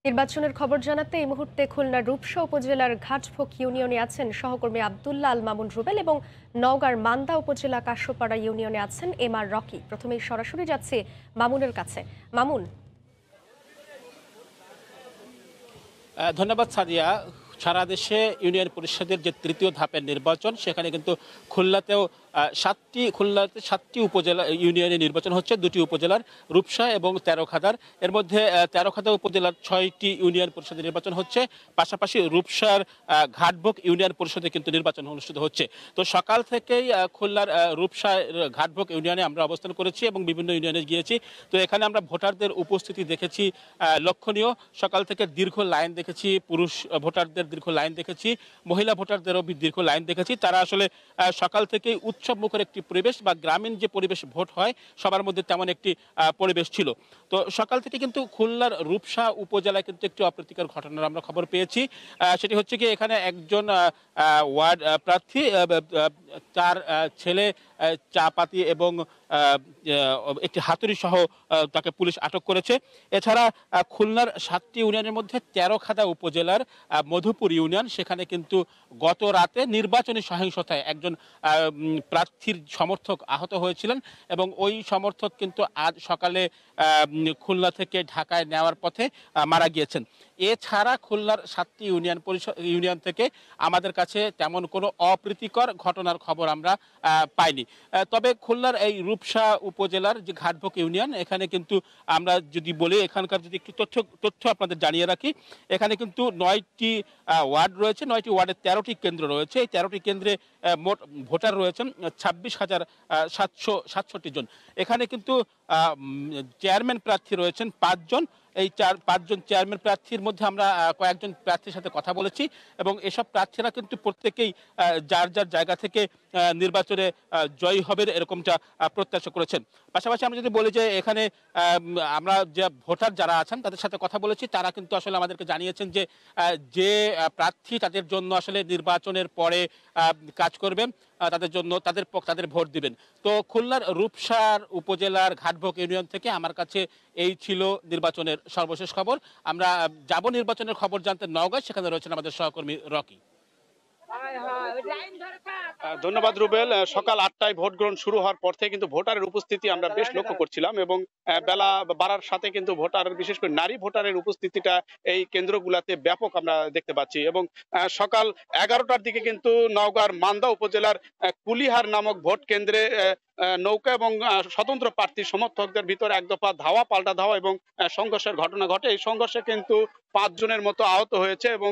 নির্বাচনের খবর জানাতে এই মুহূর্তে খুলনার রূপসা উপজেলার ঘাটফোক ইউনিয়নে আছেন সহকর্মী আব্দুল্লাহ আল মামুন রুবেল এবং নওগাঁর মান্দা উপজেলা কাশ্যপাড়া ইউনিয়নে আছেন এম আর রকি। প্রথমেই সরাসরি যাচ্ছে মামুনের কাছে। মামুন। ধন্যবাদ সাদিয়া। সারা দেশে ইউনিয়ন পরিষদের যে তৃতীয় ধাপের নির্বাচন, সেখানে কিন্তু খুলনাতেও সাতটি উপজেলা ইউনিয়নে নির্বাচন হচ্ছে। দুটি উপজেলার রূপসা এবং তেরোখাদার, এর মধ্যে তেরোখাদা উপজেলার 6টি ইউনিয়ন পরিষদের নির্বাচন হচ্ছে। পাশাপাশি রূপসার ঘাটভোগ ইউনিয়ন পরিষদে কিন্তু নির্বাচন অনুষ্ঠিত হচ্ছে। তো সকাল থেকেই খুলনার রূপসা ঘাটভোগ ইউনিয়নে আমরা অবস্থান করেছি এবং বিভিন্ন ইউনিয়নে গিয়েছি। তো এখানে আমরা ভোটারদের উপস্থিতি দেখেছি লক্ষণীয়। সকাল থেকে দীর্ঘ লাইন দেখেছি, পুরুষ ভোটারদের দীর্ঘ লাইন দেখেছি, মহিলা ভোটারদেরও দীর্ঘ লাইন দেখেছি। তারা আসলে সকাল থেকেই উৎসব মুখর একটি পরিবেশ বা গ্রামীণ যে পরিবেশ ভোট হয় সবার মধ্যে তেমন একটি পরিবেশ ছিল। তো সকাল থেকে কিন্তু খুলনার রূপসা উপজেলায় কিন্তু একটি অপ্রীতিকর ঘটনার আমরা খবর পেয়েছি। সেটি হচ্ছে কি, এখানে একজন ওয়ার্ড প্রার্থী তার ছেলে চাপাতি এবং একটি হাতুড়ি সহ তাকে পুলিশ আটক করেছে। এছাড়া খুলনার 7টি ইউনিয়নের মধ্যে তেরোখাদা উপজেলার মধুপুর ইউনিয়ন, সেখানে কিন্তু গত রাতে নির্বাচনী সহিংসতায় একজন প্রার্থীর সমর্থক আহত হয়েছিলেন এবং ওই সমর্থক কিন্তু আজ সকালে খুলনা থেকে ঢাকায় নেওয়ার পথে মারা গিয়েছেন। এছাড়া খুলনার 7টি ইউনিয়ন থেকে আমাদের কাছে তেমন কোনো অপ্রীতিকর ঘটনার খবর আমরা পাইনি। তবে খুলনার এই রূপসা উপজেলার যে ঘাটভোগ ইউনিয়ন, এখানে কিন্তু আমরা যদি বলি, এখানকার যদি একটু তথ্য আপনাদের জানিয়ে রাখি, এখানে কিন্তু 9টি ওয়ার্ড রয়েছে, 9টি ওয়ার্ডের 13টি কেন্দ্র রয়েছে। এই 13টি কেন্দ্রে মোট ভোটার রয়েছেন 26,767 জন। এখানে কিন্তু চেয়ারম্যান প্রার্থী রয়েছেন 5 জন। এই 5 জন চেয়ারম্যান প্রার্থীর মধ্যে আমরা কয়েকজন প্রার্থীর সাথে কথা বলেছি এবং এসব প্রার্থীরা কিন্তু প্রত্যেকেই যার যার জায়গা থেকে নির্বাচনে জয়ী হবে এরকমটা প্রত্যাশা করেছেন। পাশাপাশি আমরা যদি বলি যে এখানে আমরা যে ভোটার যারা আছেন তাদের সাথে কথা বলেছি, তারা কিন্তু আসলে আমাদেরকে জানিয়েছেন যে যে প্রার্থী তাদের জন্য আসলে নির্বাচনের পরে কাজ করবেন, তাদের জন্য তাদের ভোট দিবেন। তো খুলনার রূপসার উপজেলার ঘাটভোগ ইউনিয়ন থেকে আমার কাছে এই ছিল নির্বাচনের সর্বশেষ খবর। আমরা যাব নির্বাচনের খবর জানতে নওগাঁ, সেখানে রয়েছেন আমাদের সহকর্মী রকি। ধন্যবাদ রুবেল। সকাল 8টায় ভোট গ্রহণ শুরু হওয়ার পর থেকে কিন্তু ভোটারের উপস্থিতি আমরা বেশ লক্ষ্য করছিলাম এবং বেলা বাড়ার সাথে কিন্তু ভোটারের, বিশেষ করে নারী ভোটারের উপস্থিতিটা এই কেন্দ্রগুলোতে ব্যাপক আমরা দেখতে পাচ্ছি। এবং সকাল 11টার দিকে কিন্তু নওগাঁর মান্দা উপজেলার কুলিহার নামক ভোট কেন্দ্রে নৌকা এবং স্বতন্ত্র প্রার্থী সমর্থকদের ভিতরে এক দফা ধাওয়া পাল্টা ধাওয়া এবং সংঘর্ষের ঘটনা ঘটে। এই সংঘর্ষে কিন্তু 5 জনের মতো আহত হয়েছে এবং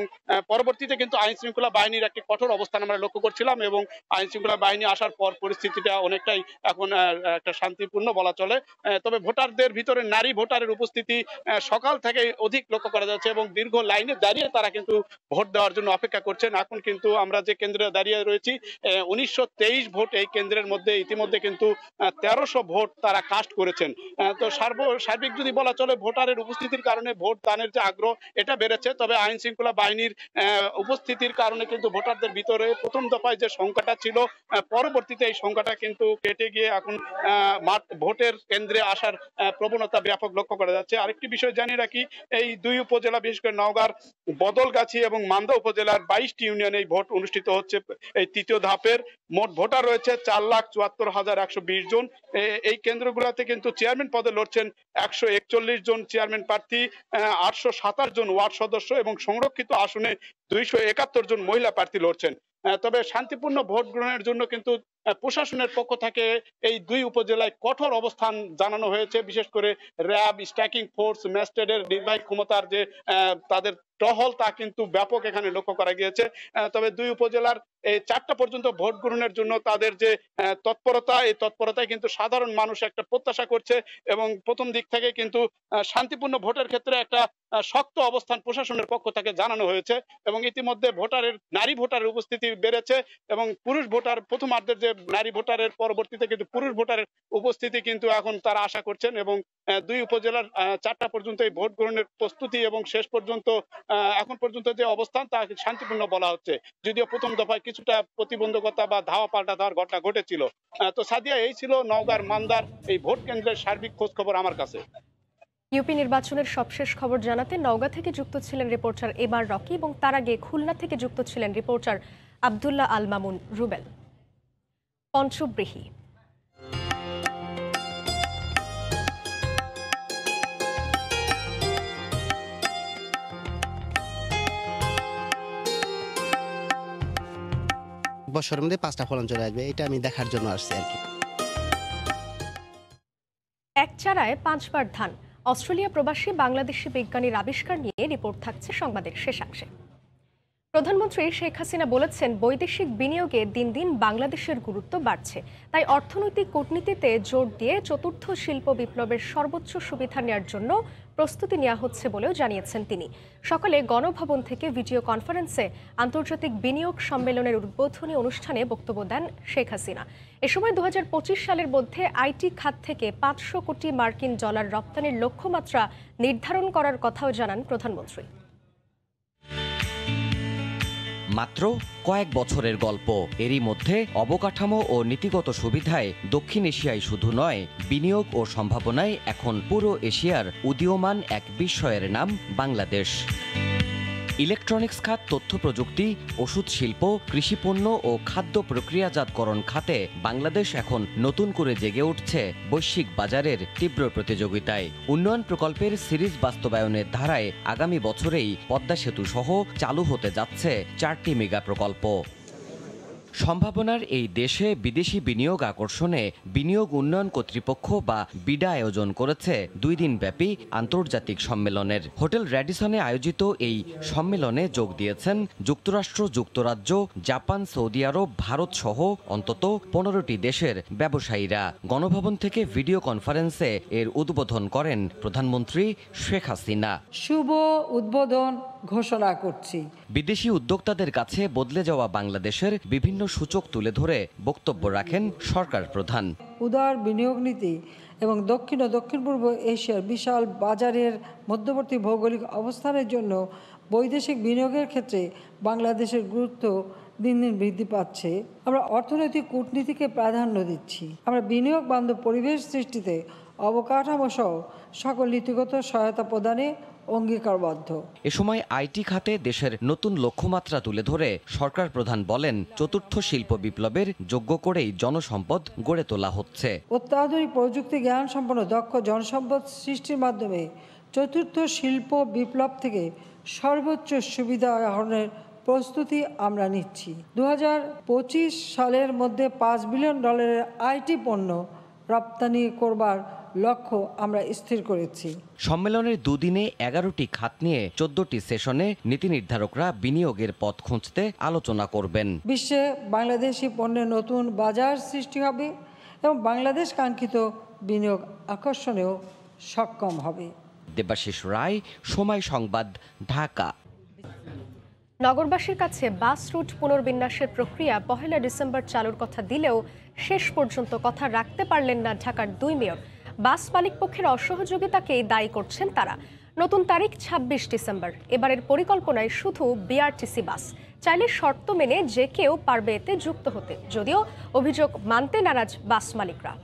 পরবর্তীতে কিন্তু আইন শৃঙ্খলা বাহিনীর একটি কঠোর অবস্থান আমরা লক্ষ্য করছিলাম এবং আইন শৃঙ্খলা বাহিনী আসার পর পরিস্থিতিটা অনেকটাই এখন একটা শান্তিপূর্ণ বলা চলে। তবে ভোটারদের ভিতরে নারী ভোটারের উপস্থিতি সকাল থেকে অধিক লক্ষ্য করা যাচ্ছে এবং দীর্ঘ লাইনে দাঁড়িয়ে তারা কিন্তু ভোট দেওয়ার জন্য অপেক্ষা করছেন। এখন কিন্তু আমরা যে কেন্দ্রে দাঁড়িয়ে রয়েছি, 1923 ভোট এই কেন্দ্রের মধ্যে ইতিমধ্যে কিন্তু 1300 ভোট তারা কাস্ট করেছেন। তো সার্বিক যদি বলা চলে, ভোটারের উপস্থিতির কারণে ভোট দানের যে আগ্রহ এটা বেড়েছে। তবে আইন শৃঙ্খলা বাহিনীর উপস্থিতির কারণে কিন্তু ভোটারদের ভিতরে প্রথম দফায় যে সংখ্যাটা ছিল, পরবর্তীতে এই সংখ্যাটা কিন্তু কেটে গিয়ে এখন ভোটের কেন্দ্রে আসার প্রবণতা ব্যাপক লক্ষ্য করা যাচ্ছে। আরেকটি বিষয় জানিয়ে রাখি, এই দুই উপজেলা, বিশেষ করে নওগাঁর বদলগাছি এবং মান্দা উপজেলার 22টি ইউনিয়নে এই ভোট অনুষ্ঠিত হচ্ছে। এই তৃতীয় ধাপের মোট ভোটার রয়েছে 4,74,120 জন। এই কেন্দ্রগুলোতে কিন্তু চেয়ারম্যান পদে লড়ছেন 141 জন চেয়ারম্যান প্রার্থী, 827 জন ওয়ার্ড সদস্য এবং সংরক্ষিত আসনে 271 জন মহিলা প্রার্থী লড়ছেন। তবে শান্তিপূর্ণ ভোট গ্রহণের জন্য কিন্তু প্রশাসনের পক্ষ থেকে এই দুই উপজেলায় কঠোর অবস্থান জানানো হয়েছে। বিশেষ করে র্যাব, স্ট্রাইকিং ফোর্স, ম্যাজিস্ট্রেটের নির্বাহী ক্ষমতার যে তাদের টহল, তা কিন্তু ব্যাপক এখানে লক্ষ্য করা গিয়েছে। তবে দুই উপজেলার এই 4টা পর্যন্ত ভোট গ্রহণের জন্য তাদের যে তৎপরতা, এই তৎপরতায় কিন্তু সাধারণ মানুষ একটা প্রত্যাশা করছে এবং প্রথম দিক থেকে কিন্তু শান্তিপূর্ণ ভোটের ক্ষেত্রে একটা শক্ত অবস্থান প্রশাসনের পক্ষ থেকে জানানো হয়েছে এবং ইতিমধ্যে নারী ভোটারের উপস্থিতি বেড়েছে এবং পুরুষ ভোটার, প্রথমার্ধের যে নারী ভোটারের পরবর্তীতে কিন্তু পুরুষ ভোটারের উপস্থিতি কিন্তু এখন তারা আশা করছেন এবং দুই উপজেলার 4টা পর্যন্ত এই ভোট গ্রহণের প্রস্তুতি এবং শেষ পর্যন্ত এখন পর্যন্ত যে অবস্থান তা শান্তিপূর্ণ বলা হচ্ছে, যদিও প্রথম দফায় কিছুটা প্রতিবন্ধকতা বা ধাওয়া পাল্টা ধাওয়ার ঘটনা ঘটেছিল। তো সাদিয়া, এই ছিল নওগাঁর মান্দার এই ভোট কেন্দ্রের সার্বিক খোঁজ খবর আমার কাছে। ইউপি নির্বাচনের সবশেষ খবর জানাতে নওগাঁ থেকে যুক্ত ছিলেন রিপোর্টার এমআর রকি এবং তার আগে খুলনা থেকে যুক্ত ছিলেন রিপোর্টার আব্দুল্লাহ আল মামুন রুবেল। পঞ্চব্রীহি বছরের মধ্যে 5টা ফলন চলে আসবে, এটা আমি দেখার জন্য আসছি আর কি। এক চারায় 5 বার ধান, অস্ট্রেলিয়া প্রবাসী বাংলাদেশি বিজ্ঞানীর আবিষ্কার নিয়ে রিপোর্ট থাকছে সংবাদের শেষাংশে। প্রধানমন্ত্রী শেখ হাসিনা বলেছেন, বৈদেশিক বিনিয়োগে দিন দিন বাংলাদেশের গুরুত্ব বাড়ছে, তাই অর্থনৈতিক কূটনীতিতে জোর দিয়ে চতুর্থ শিল্প বিপ্লবের সর্বোচ্চ সুবিধা নেওয়ার জন্য প্রস্তুতি নেওয়া হচ্ছে বলেও জানিয়েছেন তিনি। সকালে গণভবন থেকে ভিডিও কনফারেন্সে আন্তর্জাতিক বিনিয়োগ সম্মেলনের উদ্বোধনী অনুষ্ঠানে বক্তব্য দেন শেখ হাসিনা। এ সময় 2025 সালের মধ্যে আইটি খাত থেকে 500 কোটি মার্কিন ডলার রপ্তানির লক্ষ্যমাত্রা নির্ধারণ করার কথাও জানান প্রধানমন্ত্রী। মাত্র কয়েক বছরের গল্প, এরই মধ্যে অবকাঠামো ও নীতিগত সুবিধায় দক্ষিণ এশিয়ায় শুধু নয়, বিনিয়োগ ও সম্ভাবনায় এখন পুরো এশিয়ার উদীয়মান এক বিস্ময়ের নাম বাংলাদেশ। ইলেকট্রনিক্স খাত, তথ্য প্রযুক্তি, ওষুধ শিল্প, কৃষিপণ্য ও খাদ্য প্রক্রিয়াজাতকরণ খাতে বাংলাদেশ এখন নতুন করে জেগে উঠছে বৈশ্বিক বাজারের তীব্র প্রতিযোগিতায়। উন্নয়ন প্রকল্পের সিরিজ বাস্তবায়নের ধারায় আগামী বছরেই পদ্মা সেতু সহ চালু হতে যাচ্ছে 4টি মেগা প্রকল্প। সম্ভাবনার এই দেশে বিদেশি বিনিয়োগ আকর্ষণে বিনিয়োগ উন্নয়ন কর্তৃপক্ষ বা বিডা আয়োজন করেছে 2 দিনব্যাপী আন্তর্জাতিক সম্মেলনের। হোটেল র্যাডিসনে আয়োজিত এই সম্মেলনে যোগ দিয়েছেন যুক্তরাষ্ট্র, যুক্তরাজ্য, জাপান, সৌদি আরব, ভারত সহ অন্তত 15টি দেশের ব্যবসায়ীরা। গণভবন থেকে ভিডিও কনফারেন্সে এর উদ্বোধন করেন প্রধানমন্ত্রী শেখ হাসিনা। শুভ উদ্বোধন ঘোষণা করছি। বিদেশি উদ্যোক্তাদের কাছে বদলে যাওয়া বাংলাদেশের বিভিন্ন সূচক তুলে ধরে বক্তব্য রাখেন সরকার প্রধান। উদার বিনিয়োগ নীতি এবং দক্ষিণ ও দক্ষিণ পূর্ব এশিয়ার বিশাল বাজারের মধ্যবর্তী ভৌগোলিক অবস্থানের জন্য বৈদেশিক বিনিয়োগের ক্ষেত্রে বাংলাদেশের গুরুত্ব দিন দিন বৃদ্ধি পাচ্ছে। আমরা অর্থনৈতিক কূটনীতিকে প্রাধান্য দিচ্ছি। আমরা বিনিয়োগ বান্ধব পরিবেশ সৃষ্টিতে অবকাঠামো সহ সকল নীতিগত সহায়তা প্রদানে অঙ্গীকারবদ্ধ। এ সময় আইটি খাতে দেশের নতুন লক্ষ্যমাত্রা তুলে ধরে সরকার প্রধান বলেন, চতুর্থ শিল্প বিপ্লবের যোগ্য করেই জনসম্পদ গড়ে তোলা হচ্ছে। অত্যাধুনিক প্রযুক্তি জ্ঞান সম্পন্ন দক্ষ জনসম্পদ সৃষ্টির মাধ্যমে চতুর্থ শিল্প বিপ্লব থেকে সর্বোচ্চ সুবিধা আহরণের প্রস্তুতি আমরা নিচ্ছি। 2025 সালের মধ্যে $5 বিলিয়ন আইটি পণ্য রপ্তানি করবার লক্ষ্য আমরা স্থির করেছি। সম্মেলনের 2 দিনে 11টি খাত নিয়ে 14টি সেশনে নীতি নির্ধারকরা বিনিয়োগের পথ খুঁজতে আলোচনা করবেন। বিশ্বে বাংলাদেশি পণ্যের নতুন বাজার সৃষ্টি হবে এবং বাংলাদেশ কাঙ্ক্ষিত বিনিয়োগ আকর্ষণেও সক্ষম হবে। দেবাশিস রায়, সময় সংবাদ, ঢাকা। নগরবাসীর কাছে বাস রুট পুনর্বিন্যাসের প্রক্রিয়া 1 ডিসেম্বর চালুর কথা দিলেও শেষ পর্যন্ত কথা রাখতে পারলেন না ঢাকার 2 মেয়র। বাস মালিক পক্ষের অসহযোগিতাকেই দায়ী করছেন তারা। নতুন তারিখ 26 ডিসেম্বর। এবারের পরিকল্পনায় শুধু বিআরটিসি বাস, চাইলে শর্ত মেনে যে কেউ পারবে এতে যুক্ত হতে, যদিও অভিযোগ মানতে নারাজ বাস মালিকরা।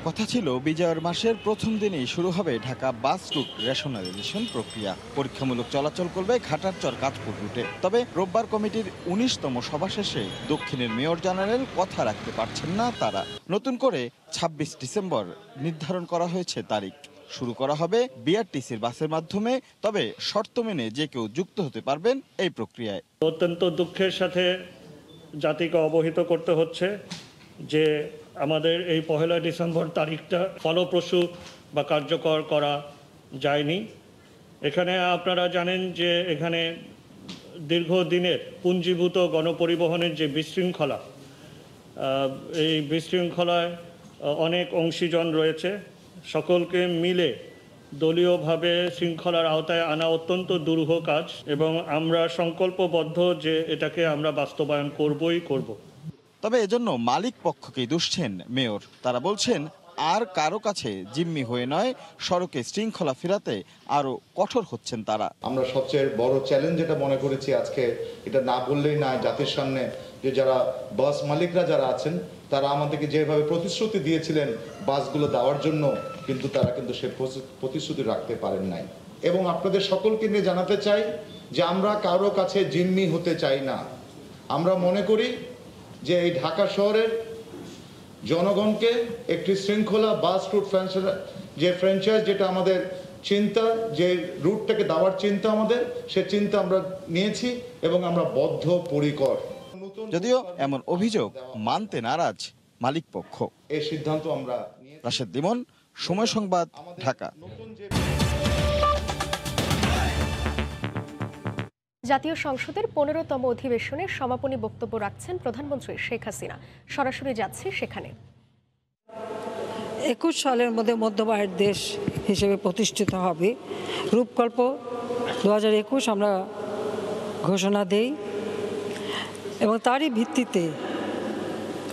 কথা ছিল বিজয়ের মাসের প্রথম দিনেই শুরু হবে ঢাকা বাস রুট রেশনালাইজেশন প্রক্রিয়া। পরীক্ষামূলক চলাচল করবে ঘাটারচর কাঁচপুর রুটে। তবে রোববার কমিটির 19তম সভা শেষে দক্ষিণের মেয়র জানালেন, কথা রাখতে পারছেন না তারা। নতুন করে 26 ডিসেম্বর নির্ধারণ করা হয়েছে তারিখ। শুরু করা হবে বিআরটিসির বাসের মাধ্যমে, তবে শর্ত মেনে যে কেউ যুক্ত হতে পারবেন এই প্রক্রিয়ায়। অত্যন্ত দুঃখের সাথে জাতিকে অবহিত করতে হচ্ছে যে আমাদের এই 1 ডিসেম্বর তারিখটা ফলপ্রসূ বা কার্যকর করা যায়নি। এখানে আপনারা জানেন যে এখানে দীর্ঘদিনের পুঞ্জীভূত গণপরিবহনের যে বিশৃঙ্খলা, এই বিশৃঙ্খলায় অনেক অংশীজন রয়েছে। সকলকে মিলে দলীয়ভাবে শৃঙ্খলার আওতায় আনা অত্যন্ত দুরূহ কাজ এবং আমরা সংকল্পবদ্ধ যে এটাকে আমরা বাস্তবায়ন করবই করব। তবে এজন্য মালিক পক্ষকেই দুষছেন মেয়র। তারা বলছেন, আর কারো কাছে জিম্মি হয়ে নয়, সড়কে শৃঙ্খলা ফেরাতে আরও কঠোর হচ্ছেন তারা। আমরা সবচেয়ে বড় চ্যালেঞ্জ যেটা মনে করেছি আজকে, এটা না বললেই না জাতির সামনে, যে যারা বাস মালিকরা যারা আছেন তারা আমাদেরকে যেভাবে প্রতিশ্রুতি দিয়েছিলেন বাসগুলো দেওয়ার জন্য, কিন্তু তারা কিন্তু সে প্রতিশ্রুতি রাখতে পারেন নাই। এবং আপনাদের সকলকে নিয়ে জানাতে চাই যে আমরা কারো কাছে জিম্মি হতে চাই না। আমরা মনে করি যে এই ঢাকা শহরের জনগণকে একটি শৃঙ্খলা বাস রুট যে ফ্র্যাঞ্চাইজ, যেটা আমাদের চিন্তা, যে রুটটাকে দেওয়ার চিন্তা আমাদের, সে চিন্তা আমরা নিয়েছি এবং আমরা বদ্ধপরিকর। যদিও এমন অভিযোগ মানতে নারাজ মালিক পক্ষ। এই সিদ্ধান্ত আমরা রাশেদ লিমন, সময় সংবাদ, ঢাকা। জাতীয় সংসদের 15তম অধিবেশনের সমাপনী বক্তব্য রাখছেন প্রধানমন্ত্রী শেখ হাসিনা। সরাসরি যাচ্ছে সেখানে। 21 সালের মধ্যে মধ্যম আয়ের দেশ হিসেবে প্রতিষ্ঠিত হবে, রূপকল্প 2021 আমরা ঘোষণা দেই এবং তারই ভিত্তিতে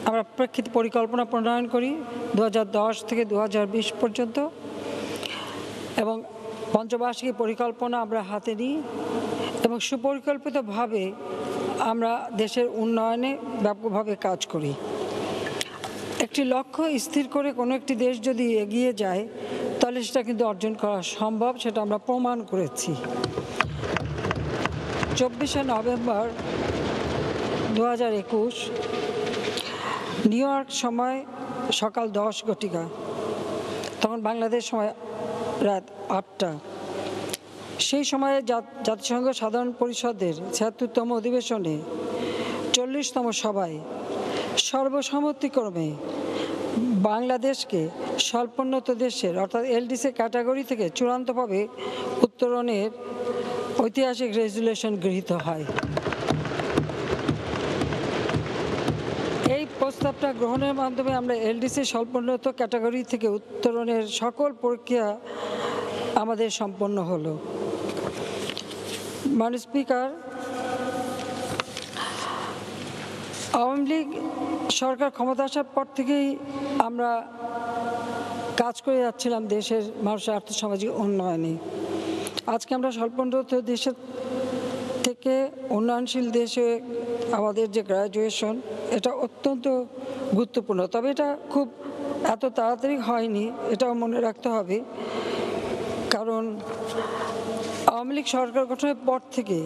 আমরা প্রেক্ষিত পরিকল্পনা প্রণয়ন করি 2010 থেকে 2020 পর্যন্ত, এবং পঞ্চবার্ষিকী পরিকল্পনা আমরা হাতে নিই এবং সুপরিকল্পিতভাবে আমরা দেশের উন্নয়নে ব্যাপকভাবে কাজ করি। একটি লক্ষ্য স্থির করে কোনো একটি দেশ যদি এগিয়ে যায় তাহলে সেটা কিন্তু অর্জন করা সম্ভব, সেটা আমরা প্রমাণ করেছি। 24শে নভেম্বর 2021 নিউ ইয়র্ক সময় সকাল 10 ঘটিকা, তখন বাংলাদেশ সময় রাত 8টা। সেই সময়ে জাতিসংঘ সাধারণ পরিষদের 76তম অধিবেশনে 40তম সভায় সর্বসম্মতিক্রমে বাংলাদেশকে স্বল্পোন্নত দেশের অর্থাৎ এলডিসি ক্যাটাগরি থেকে চূড়ান্তভাবে উত্তরণের ঐতিহাসিক রেজুলেশন গৃহীত হয়। এই প্রস্তাবটা গ্রহণের মাধ্যমে আমরা এলডিসি স্বল্পোন্নত ক্যাটাগরি থেকে উত্তরণের সকল প্রক্রিয়া আমাদের সম্পন্ন হলো। মাননীয় স্পিকার, আওয়ামী লীগ সরকার ক্ষমতা আসার পর থেকেই আমরা কাজ করে যাচ্ছিলাম দেশের মানুষের আর্থসামাজিক উন্নয়নে। আজকে আমরা স্বল্পোন্নত দেশের থেকে উন্নয়নশীল দেশে আমাদের যে গ্র্যাজুয়েশন, এটা অত্যন্ত গুরুত্বপূর্ণ। তবে এটা খুব এত তাড়াতাড়ি হয়নি, এটাও মনে রাখতে হবে, কারণ আওয়ামী লীগ সরকার গঠনের পর থেকে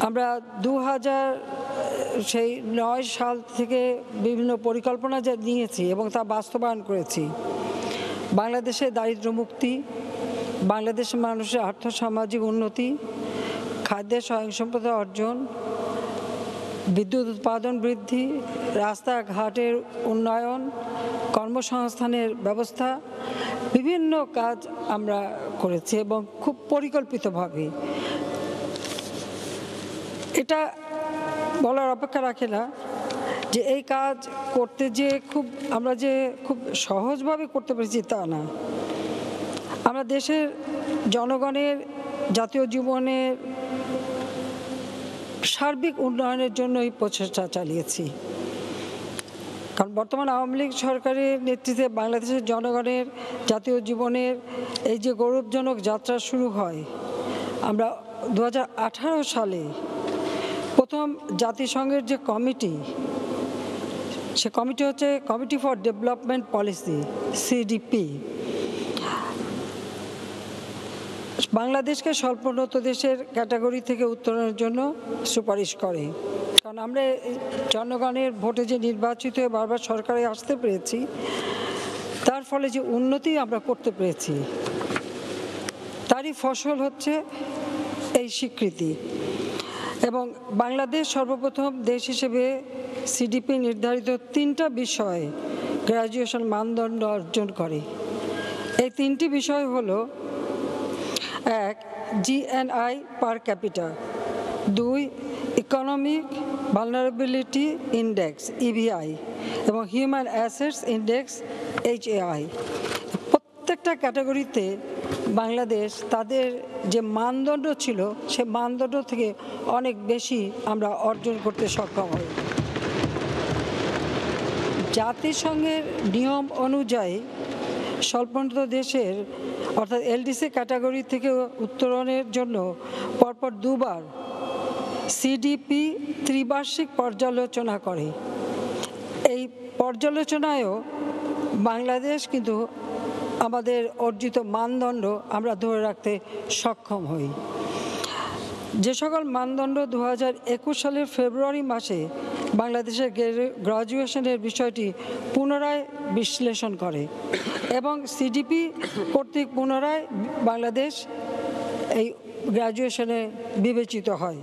আমরা 2009 সাল থেকে বিভিন্ন পরিকল্পনা যা নিয়েছি এবং তা বাস্তবায়ন করেছি। বাংলাদেশে দারিদ্র্য মুক্তি, বাংলাদেশের মানুষের আর্থসামাজিক উন্নতি, খাদ্যের স্বয়ংসম্পূর্ণতা অর্জন, বিদ্যুৎ উৎপাদন বৃদ্ধি, রাস্তাঘাটের উন্নয়ন, কর্মসংস্থানের ব্যবস্থা, বিভিন্ন কাজ আমরা করেছি এবং খুব পরিকল্পিতভাবে। এটা বলার অপেক্ষা রাখে না যে এই কাজ করতে যে আমরা খুব সহজভাবে করতে পেরেছি তা না। আমরা দেশের জনগণের জাতীয় জীবনের সার্বিক উন্নয়নের জন্য এই প্রচেষ্টা চালিয়েছি। কারণ বর্তমান আওয়ামী লীগ সরকারের নেতৃত্বে বাংলাদেশের জনগণের জাতীয় জীবনের এই যে গৌরবজনক যাত্রা শুরু হয়, আমরা 2018 সালে প্রথম জাতিসংঘের যে কমিটি, সে কমিটি হচ্ছে committee for development policy, CDP, বাংলাদেশকে স্বল্পোন্নত দেশের ক্যাটাগরি থেকে উত্তরণের জন্য সুপারিশ করে। কারণ আমরা জনগণের ভোটে যে নির্বাচিত হয়ে বারবার সরকারে আসতে পেরেছি, তার ফলে যে উন্নতি আমরা করতে পেরেছি, তারই ফসল হচ্ছে এই স্বীকৃতি। এবং বাংলাদেশ সর্বপ্রথম দেশ হিসেবে সিডিপি নির্ধারিত 3টা বিষয়ে গ্র্যাজুয়েশন মানদণ্ড অর্জন করে। এই 3টি বিষয় হলো: 1, GNI পার capital; 2, economic vulnerability index EVI; এবং হিউম্যান অ্যাসেটস ইন্ডেক্স HAI। প্রত্যেকটা ক্যাটাগরিতে বাংলাদেশ তাদের যে মানদণ্ড ছিল সে মানদণ্ড থেকে অনেক বেশি আমরা অর্জন করতে সক্ষম হই। জাতিসংঘের নিয়ম অনুযায়ী স্বল্পোন্নত দেশের অর্থাৎ এলডিসি ক্যাটাগরি থেকে উত্তরণের জন্য পরপর দুবার সিডিপি ত্রিবার্ষিক পর্যালোচনা করে। এই পর্যালোচনায়ও বাংলাদেশ কিন্তু আমাদের অর্জিত মানদণ্ড আমরা ধরে রাখতে সক্ষম হই। যে সকল মানদণ্ড 2021 সালের ফেব্রুয়ারি মাসে বাংলাদেশের গ্রাজুয়েশনের বিষয়টি পুনরায় বিশ্লেষণ করে এবং সিডিপি কর্তৃক পুনরায় বাংলাদেশ এই গ্রাজুয়েশনে বিবেচিত হয়।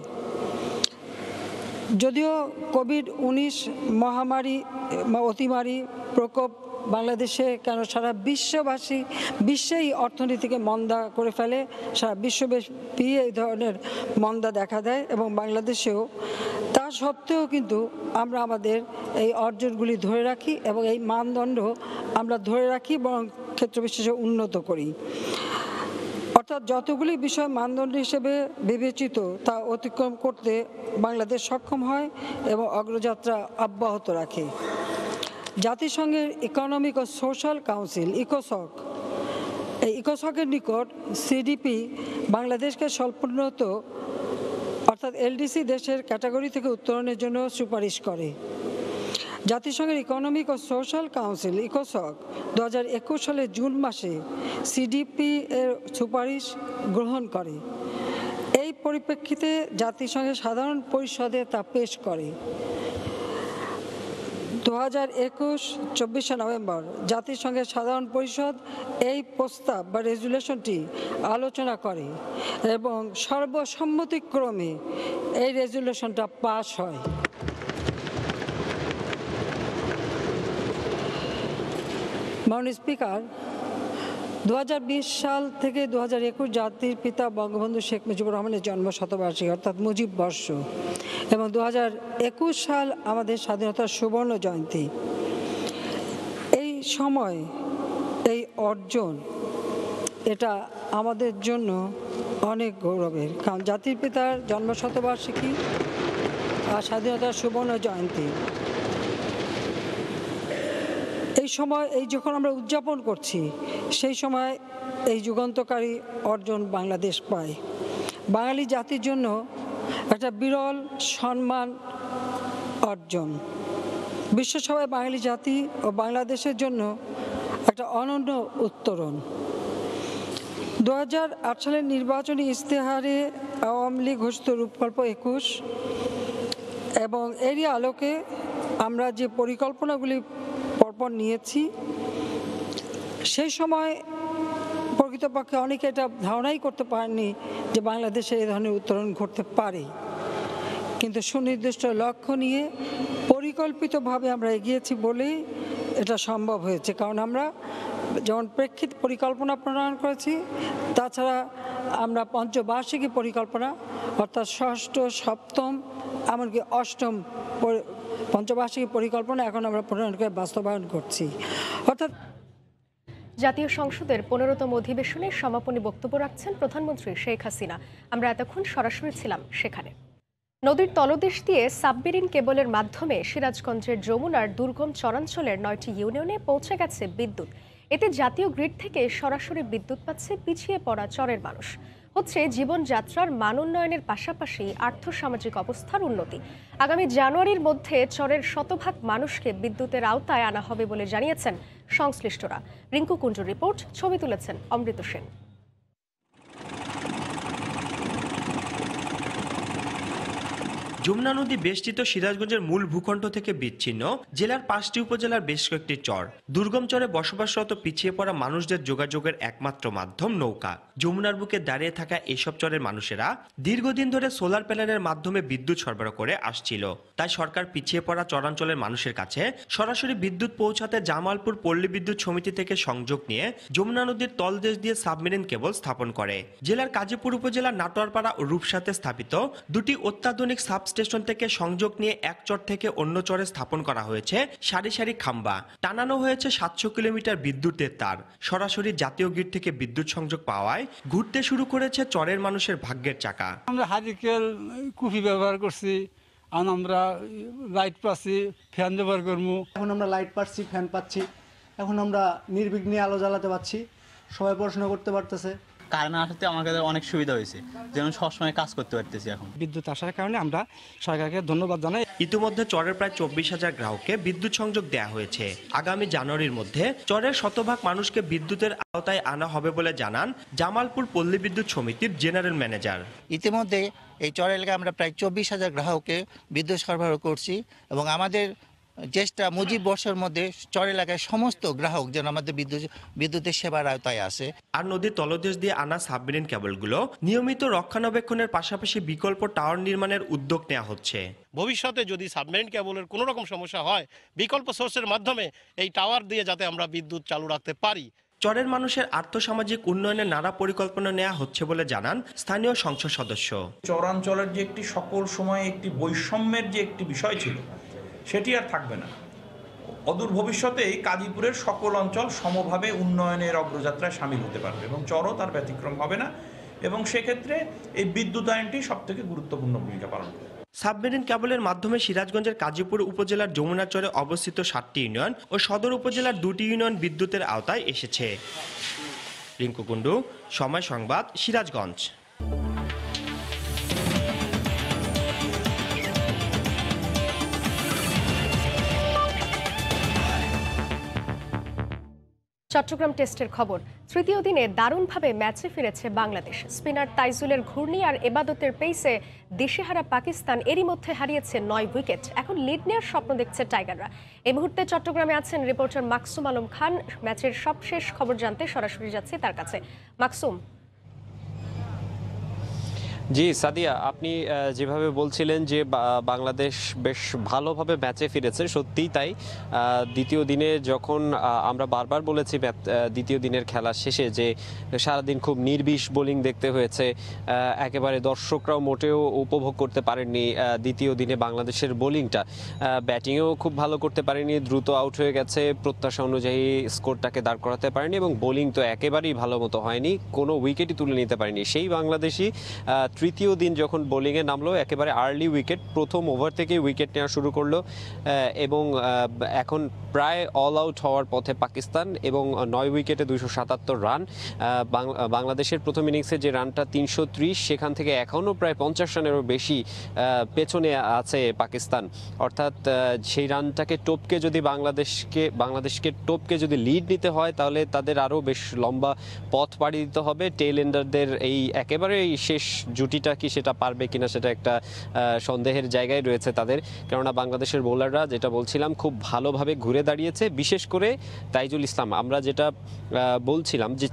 যদিও কোভিড-19 মহামারী অতিমারী প্রকোপ বাংলাদেশে কেন সারা বিশ্বেই অর্থনীতিকে মন্দা করে ফেলে, সারা বিশ্বব্যাপী এই ধরনের মন্দা দেখা দেয় এবং বাংলাদেশেও তা সত্ত্বেও কিন্তু আমরা আমাদের এই অর্জনগুলি ধরে রাখি এবং এই মানদণ্ড আমরা ধরে রাখি এবং ক্ষেত্রবিশেষে উন্নত করি। অর্থাৎ যতগুলি বিষয় মানদণ্ড হিসেবে বিবেচিত তা অতিক্রম করতে বাংলাদেশ সক্ষম হয় এবং অগ্রযাত্রা অব্যাহত রাখে। জাতিসংঘের ইকোনমিক ও সোশ্যাল কাউন্সিল ইকোসক, এই ইকোসকের নিকট সিডিপি বাংলাদেশকে স্বল্পোন্নত অর্থাৎ এলডিসি দেশের ক্যাটাগরি থেকে উত্তরণের জন্য সুপারিশ করে। জাতিসংঘের ইকোনমিক ও সোশ্যাল কাউন্সিল ইকোসক 2021 সালের জুন মাসে সিডিপি এর সুপারিশ গ্রহণ করে। এই পরিপ্রেক্ষিতে জাতিসংঘের সাধারণ পরিষদে তা পেশ করে। 2021 24শে নভেম্বর জাতিসংঘের সাধারণ পরিষদ এই প্রস্তাব বা রেজুলেশনটি আলোচনা করে এবং সর্বসম্মতিক্রমে এই রেজুলেশনটা পাস হয়। মাননীয় স্পিকার, 2020 সাল থেকে 2021 জাতির পিতা বঙ্গবন্ধু শেখ মুজিবুর রহমানের জন্ম শতবার্ষিকী অর্থাৎ মুজিব বর্ষ এবং 2021 সাল আমাদের স্বাধীনতার সুবর্ণ জয়ন্তী। এই সময় এই অর্জন এটা আমাদের জন্য অনেক গৌরবের, কারণ জাতির পিতার জন্ম শতবার্ষিকী আর স্বাধীনতার সুবর্ণ জয়ন্তী এই সময় যখন আমরা উদযাপন করছি সেই সময় এই যুগান্তকারী অর্জন বাংলাদেশ পায়। বাঙালি জাতির জন্য একটা বিরল সম্মান অর্জন, বিশ্বসভায় বাঙালি জাতি ও বাংলাদেশের জন্য একটা অনন্য উত্তরণ। 2008 সালের নির্বাচনী ইশতেহারে আওয়ামী লীগ ঘোষিত রূপকল্প 21 এবং এরই আলোকে আমরা যে পরিকল্পনাগুলি পরপর নিয়েছি সেই সময় প্রকৃতপক্ষে অনেকে এটা ধারণাই করতে পারেননি যে বাংলাদেশে এই ধরনের উত্তরণ ঘটতে পারে, কিন্তু সুনির্দিষ্ট লক্ষ্য নিয়ে পরিকল্পিতভাবে আমরা এগিয়েছি বলেই এটা সম্ভব হয়েছে। কারণ আমরা যেমন প্রেক্ষিত পরিকল্পনা প্রণয়ন করেছি, তাছাড়া আমরা পঞ্চবার্ষিকী পরিকল্পনা অর্থাৎ ষষ্ঠ, সপ্তম এমনকি অষ্টম পঞ্চবার্ষিকী পরিকল্পনা এখন আমরা প্রণয়ন করে বাস্তবায়ন করছি। অর্থাৎ জাতীয় সংসদের 15তম অধিবেশনে সমাপনী বক্তব্য রাখছেন প্রধানমন্ত্রী শেখ হাসিনা। আমরা এতক্ষণ সরাসরি ছিলাম সেখানে। নদীর তলদেশ দিয়ে সাবমেরিন কেবলের মাধ্যমে সিরাজগঞ্জের যমুনার দুর্গম চরাঞ্চলের 9টি ইউনিয়নে পৌঁছে গেছে বিদ্যুৎ। এতে জাতীয় গ্রিড থেকে সরাসরি বিদ্যুৎ পাচ্ছে পিছিয়ে পড়া চরের মানুষ। হচ্ছে জীবনযাত্রার মান উন্নয়নের পাশাপাশি আর্থসামাজিক অবস্থার উন্নতি। আগামী জানুয়ারির মধ্যে চরের শতভাগ মানুষকে বিদ্যুতের আওতায় আনা হবে বলে জানিয়েছেন সংশ্লিষ্টরা। রিঙ্কু কুঞ্জুর রিপোর্ট, ছবি তুলেছেন অমৃত সেন। যমুনা নদী বেষ্টিত সিরাজগঞ্জের মূল ভূখণ্ড থেকে বিচ্ছিন্ন জেলার 5টি উপজেলার বেশ কয়েকটি চর। দুর্গম চরে বসবাসরত পিছিয়ে পড়া মানুষদের যোগাযোগের একমাত্র মাধ্যম নৌকা। যমুনার বুকে দাঁড়িয়ে থাকা এসব চরের মানুষেরা দীর্ঘদিন ধরে সোলার প্যানেলের মাধ্যমে বিদ্যুৎ সরবরাহ করে আসছিল। তাই সরকার পিছিয়ে পড়া চরাঞ্চলের মানুষের কাছে সরাসরি বিদ্যুৎ পৌঁছাতে জামালপুর পল্লী বিদ্যুৎ সমিতি থেকে সংযোগ নিয়ে যমুনা নদীর তলদেশ দিয়ে সাবমেরিন কেবল স্থাপন করে। জেলার কাজীপুর উপজেলার নাটোয়ারপাড়া ও রূপসাতে স্থাপিত দুটি অত্যাধুনিক স্টেশন থেকে সংযোগ নিয়ে এক চর থেকে অন্য চরে স্থাপন করা হয়েছে সারি সারি খাম্বা। টানানো হয়েছে 700 কিলোমিটার বিদ্যুতের তার। সরাসরি জাতীয় গ্রিড থেকে বিদ্যুৎ সংযোগ পাওয়ায় ঘুরতে শুরু করেছে চরের মানুষের ভাগ্যের চাকা। আমরা হারিকেল কুপি ব্যবহার করছি, আর আমরা লাইট পাচ্ছি, ফ্যান ব্যবহার করবো। এখন আমরা লাইট পাচ্ছি, ফ্যান পাচ্ছি, এখন আমরা নির্বিঘ্নে আলো জ্বালাতে পারছি, সবাই পড়াশোনা করতে পারতেছে। কারেন্ট আসাতে আমাদের অনেক সুবিধা হয়েছে, যেন সবসময় কাজ করতে পারতেছি। এখন বিদ্যুৎ আসার কারণে আমরা সরকারকে ধন্যবাদ জানাই। ইতিমধ্যে চরের প্রায় 24,000 গ্রাহককে বিদ্যুৎ সংযোগ দেওয়া হয়েছে। আগামী জানুয়ারির মধ্যে চরের শতভাগ মানুষকে বিদ্যুতের আওতায় আনা হবে বলে জানান জামালপুর পল্লী বিদ্যুৎ সমিতির জেনারেল ম্যানেজার। ইতিমধ্যে এই চর এলাকায় আমরা প্রায় 24,000 গ্রাহককে বিদ্যুৎ সরবরাহ করছি এবং আমাদের চেষ্টা মুজিব বর্ষের মধ্যে চর এলাকায় সমস্ত গ্রাহক যেন আমাদের বিদ্যুতের সেবার আওতায় আসে। আর নদীর তলদেশ দিয়ে আনা সাবমেরিন কেবলগুলো নিয়মিত রক্ষণাবেক্ষণের পাশাপাশি বিকল্প টাওয়ার নির্মাণের উদ্যোগ নেওয়া হচ্ছে। ভবিষ্যতে যদি সাবমেরিন কেবলের কোনো রকম সমস্যা হয়, বিকল্প সোর্সের মাধ্যমে এই টাওয়ার দিয়ে যাতে আমরা বিদ্যুৎ চালু রাখতে পারি। চরের মানুষের আর্থসামাজিক উন্নয়নের নানা পরিকল্পনা নেওয়া হচ্ছে বলে জানান স্থানীয় সংসদ সদস্য। চরাঞ্চলের যে একটি সকল সময় একটি বৈষম্যের যে একটি বিষয় ছিল, সেটি আর থাকবে না। অদূর ভবিষ্যতেই কাজীপুরের সকল অঞ্চল সমভাবে উন্নয়নের অগ্রযাত্রায় সামিল হতে পারবে এবং চরও তার ব্যতিক্রম হবে না, এবং সেক্ষেত্রে এই বিদ্যুতায়নটি সবথেকে গুরুত্বপূর্ণ ভূমিকা পালন করবে। সাবমেরিন কেবলের মাধ্যমে সিরাজগঞ্জের কাজীপুর উপজেলার যমুনাচরে অবস্থিত 7টি ইউনিয়ন ও সদর উপজেলার 2টি ইউনিয়ন বিদ্যুতের আওতায় এসেছে। রিঙ্কু কুণ্ডু, সময় সংবাদ, সিরাজগঞ্জ। চট্টগ্রাম টেস্টের খবর। তৃতীয় দিনে দারুণভাবে ম্যাচে ফিরেছে বাংলাদেশ। স্পিনার তাইজুলের ঘূর্ণি আর এবাদতের পেসে দিশেহারা পাকিস্তান এরই মধ্যে হারিয়েছে 9 উইকেট। এখন লিড নেওয়ার স্বপ্ন দেখছে টাইগাররা। এই মুহূর্তে চট্টগ্রামে আছেন রিপোর্টার মাকসুম আলম খান। ম্যাচের সবশেষ খবর জানতে সরাসরি যাচ্ছে তার কাছে। মাকসুম। জি সাদিয়া, আপনি যেভাবে বলছিলেন যে বাংলাদেশ বেশ ভালোভাবে ম্যাচে ফিরেছে, সত্যিই তাই। দ্বিতীয় দিনে যখন আমরা বারবার বলেছি দ্বিতীয় দিনের খেলা শেষে যে সারাদিন খুব নির্বিষ বোলিং দেখতে হয়েছে, একেবারে দর্শকরাও মোটেও উপভোগ করতে পারেননি দ্বিতীয় দিনে বাংলাদেশের বোলিংটা। ব্যাটিংয়েও খুব ভালো করতে পারেনি, দ্রুত আউট হয়ে গেছে, প্রত্যাশা অনুযায়ী স্কোরটাকে দাঁড় করাতে পারেনি এবং বোলিং তো একেবারেই ভালো মতো হয়নি, কোনো উইকেটই তুলে নিতে পারেনি। সেই বাংলাদেশই তৃতীয় দিন যখন বোলিংয়ে নামলো, একেবারে আর্লি উইকেট, প্রথম ওভার থেকে উইকেট নেওয়া শুরু করলো এবং এখন প্রায় অল আউট হওয়ার পথে পাকিস্তান এবং 9 উইকেটে 277 রান। বাংলাদেশের প্রথম ইনিংসে যে রানটা 330, সেখান থেকে এখনও প্রায় 50 রানেরও বেশি পেছনে আছে পাকিস্তান। অর্থাৎ সেই রানটাকে টপকে যদি বাংলাদেশকে টপকে যদি লিড নিতে হয়, তাহলে তাদের আরও বেশ লম্বা পথ পাড়ি দিতে হবে। টেইল এন্ডারদের এই একেবারেই শেষ জুটিটা কি সেটা পারবে কিনা সেটা একটা সন্দেহের জায়গায় রয়েছে তাদের, কেননা বাংলাদেশের বোলাররা যেটা বলছিলাম খুব ভালোভাবে ঘুরে দাঁড়িয়েছে। বিশেষ করে তাইজুল ইসলাম, আমরা যেটা বলছিলাম যে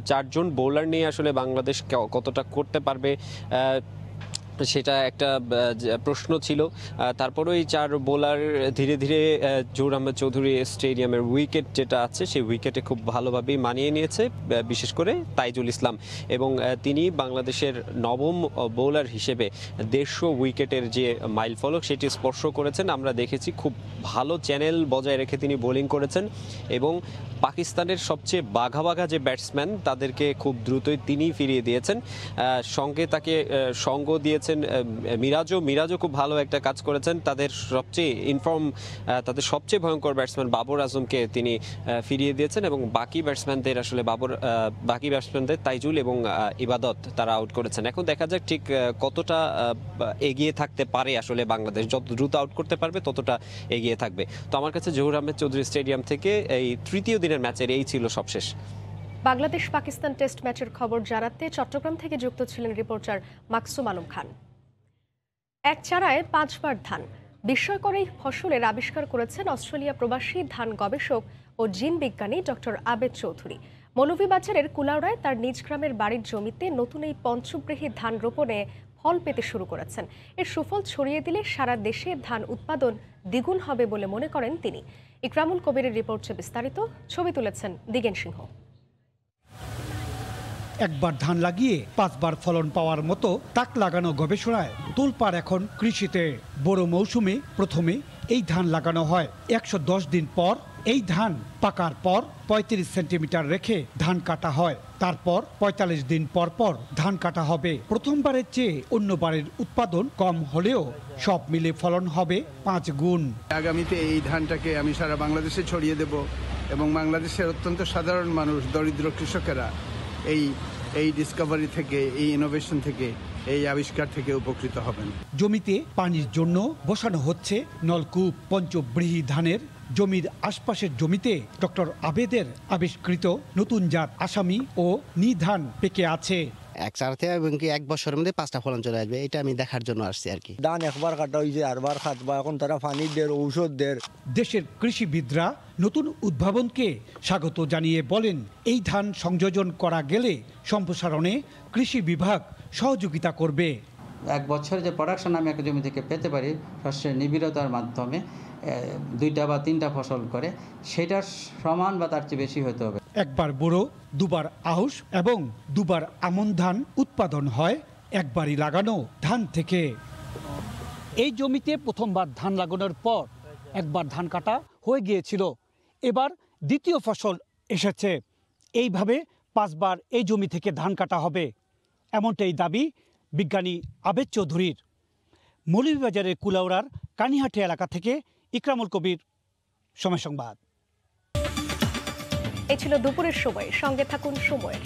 চারজন বোলার নিয়ে আসলে বাংলাদেশ কতটা করতে পারবে সেটা একটা প্রশ্ন ছিল। তারপরেও এই 4 বোলার ধীরে ধীরে জহুর আহমেদ চৌধুরী স্টেডিয়ামের উইকেট যেটা আছে সেই উইকেটে খুব ভালোভাবেই মানিয়ে নিয়েছে, বিশেষ করে তাইজুল ইসলাম, এবং তিনি বাংলাদেশের 9ম বোলার হিসেবে 150 উইকেটের যে মাইলফলক সেটি স্পর্শ করেছেন। আমরা দেখেছি খুব ভালো চ্যানেল বজায় রেখে তিনি বোলিং করেছেন এবং পাকিস্তানের সবচেয়ে বাঘা যে ব্যাটসম্যান তাদেরকে খুব দ্রুতই তিনি ফিরিয়ে দিয়েছেন। সঙ্গে তাকে সঙ্গ দিয়েছেন মিরাজও খুব ভালো একটা কাজ করেছেন। তাদের সবচেয়ে ভয়ঙ্কর ব্যাটসম্যান বাবর আজমকে তিনি ফিরিয়ে দিয়েছেন এবং বাকি ব্যাটসম্যানদের তাইজুল এবং ইবাদত তারা আউট করেছেন। এখন দেখা যাক ঠিক কতটা এগিয়ে থাকতে পারে আসলে বাংলাদেশ, যত দ্রুত আউট করতে পারবে ততটা এগিয়ে থাকবে। তো আমার কাছে জহুর আহমেদ চৌধুরী স্টেডিয়াম থেকে এই তৃতীয় দিনের ম্যাচের এই ছিল সবশেষ। বাংলাদেশ পাকিস্তান টেস্ট ম্যাচের খবর জানাতে চট্টগ্রাম থেকে যুক্ত ছিলেন রিপোর্টার মাকসুম আলম খান। এক চারায় 5 বার ধান, বিস্ময়কর এই ফসলের আবিষ্কার করেছেন অস্ট্রেলিয়া প্রবাসী ধান গবেষক ও জিন বিজ্ঞানী ডক্টর আবেদ চৌধুরী। মৌলভীবাজারের কুলাউড়ায় তার নিজ গ্রামের বাড়ির জমিতে নতুন এই পঞ্চব্রীহি ধান রোপণে ফল পেতে শুরু করেছেন। এর সুফল ছড়িয়ে দিলে সারা দেশে ধান উৎপাদন দ্বিগুণ হবে বলে মনে করেন তিনি। ইকরামুল কবিরের রিপোর্টে বিস্তারিত, ছবি তুলেছেন দিগেন সিংহ। একবার ধান লাগিয়ে 5 বার ফলন পাওয়ার মতো তাক লাগানো গবেষণায় তোলপাড় এখন কৃষিতে। বড় মৌসুমে প্রথমে এই ধান লাগানো হয়, 110 দিন পর এই ধান পাকার পর 35 সেন্টিমিটার রেখে ধান কাটা হয়, তারপর 45 দিন পর পর ধান কাটা হবে। প্রথমবারের চেয়ে অন্যবারের উৎপাদন কম হলেও সব মিলে ফলন হবে 5 গুণ। আগামীতে এই ধানটাকে আমি সারা বাংলাদেশে ছড়িয়ে দেব এবং বাংলাদেশের অত্যন্ত সাধারণ মানুষ, দরিদ্র কৃষকেরা এই ডিসকভারি থেকে, এই ইনোভেশন থেকে, এই আবিষ্কার থেকে উপকৃত হবেন। জমিতে পানির জন্য বসানো হচ্ছে নলকূপ। পঞ্চব্রীহি ধানের জমির আশপাশের জমিতে ডক্টর আবেদের আবিষ্কৃত নতুন জাত আসামি ও নি ধান পেকে আছে। এক চারাতে এবং কি 1 বছরের মধ্যে 5টা ফলন চলে আসবে, এটা আমি দেখার জন্য আসছি আর কি। ধান একবার কাটা হয়েছে, আরবার খাতবা, এখন তারা পানি দের, ঔষধ দের। দেশের কৃষিবিদরা নতুন উদ্ভাবনকে স্বাগত জানিয়ে বলেন, এই ধান সংযোজন করা গেলে সম্প্রসারণে কৃষি বিভাগ সহযোগিতা করবে। 1 বছর যে প্রোডাকশন আমি একটা জমি থেকে পেতে পারি শস্যের নিবিড়তার মাধ্যমে 2টা বা 3টা ফসল করে, সেটার সমান বা তার চেয়ে বেশি হতে হবে। একবার বোরো, 2বার আউশ এবং 2বার আমন ধান উৎপাদন হয় একবারই লাগানো ধান থেকে। এই জমিতে প্রথমবার ধান লাগানোর পর একবার ধান কাটা হয়ে গিয়েছিল, এবার দ্বিতীয় ফসল এসেছে। এইভাবে 5 বার এই জমি থেকে ধান কাটা হবে, এমনটাই দাবি বিজ্ঞানী আবেদ চৌধুরীর। মৌলভীবাজারের কুলাউড়ার কানিহাটি এলাকা থেকে ইকরামুল কবির, সময় সংবাদ। এই ছিল দুপুরের সময়, সঙ্গে থাকুন সময়ের।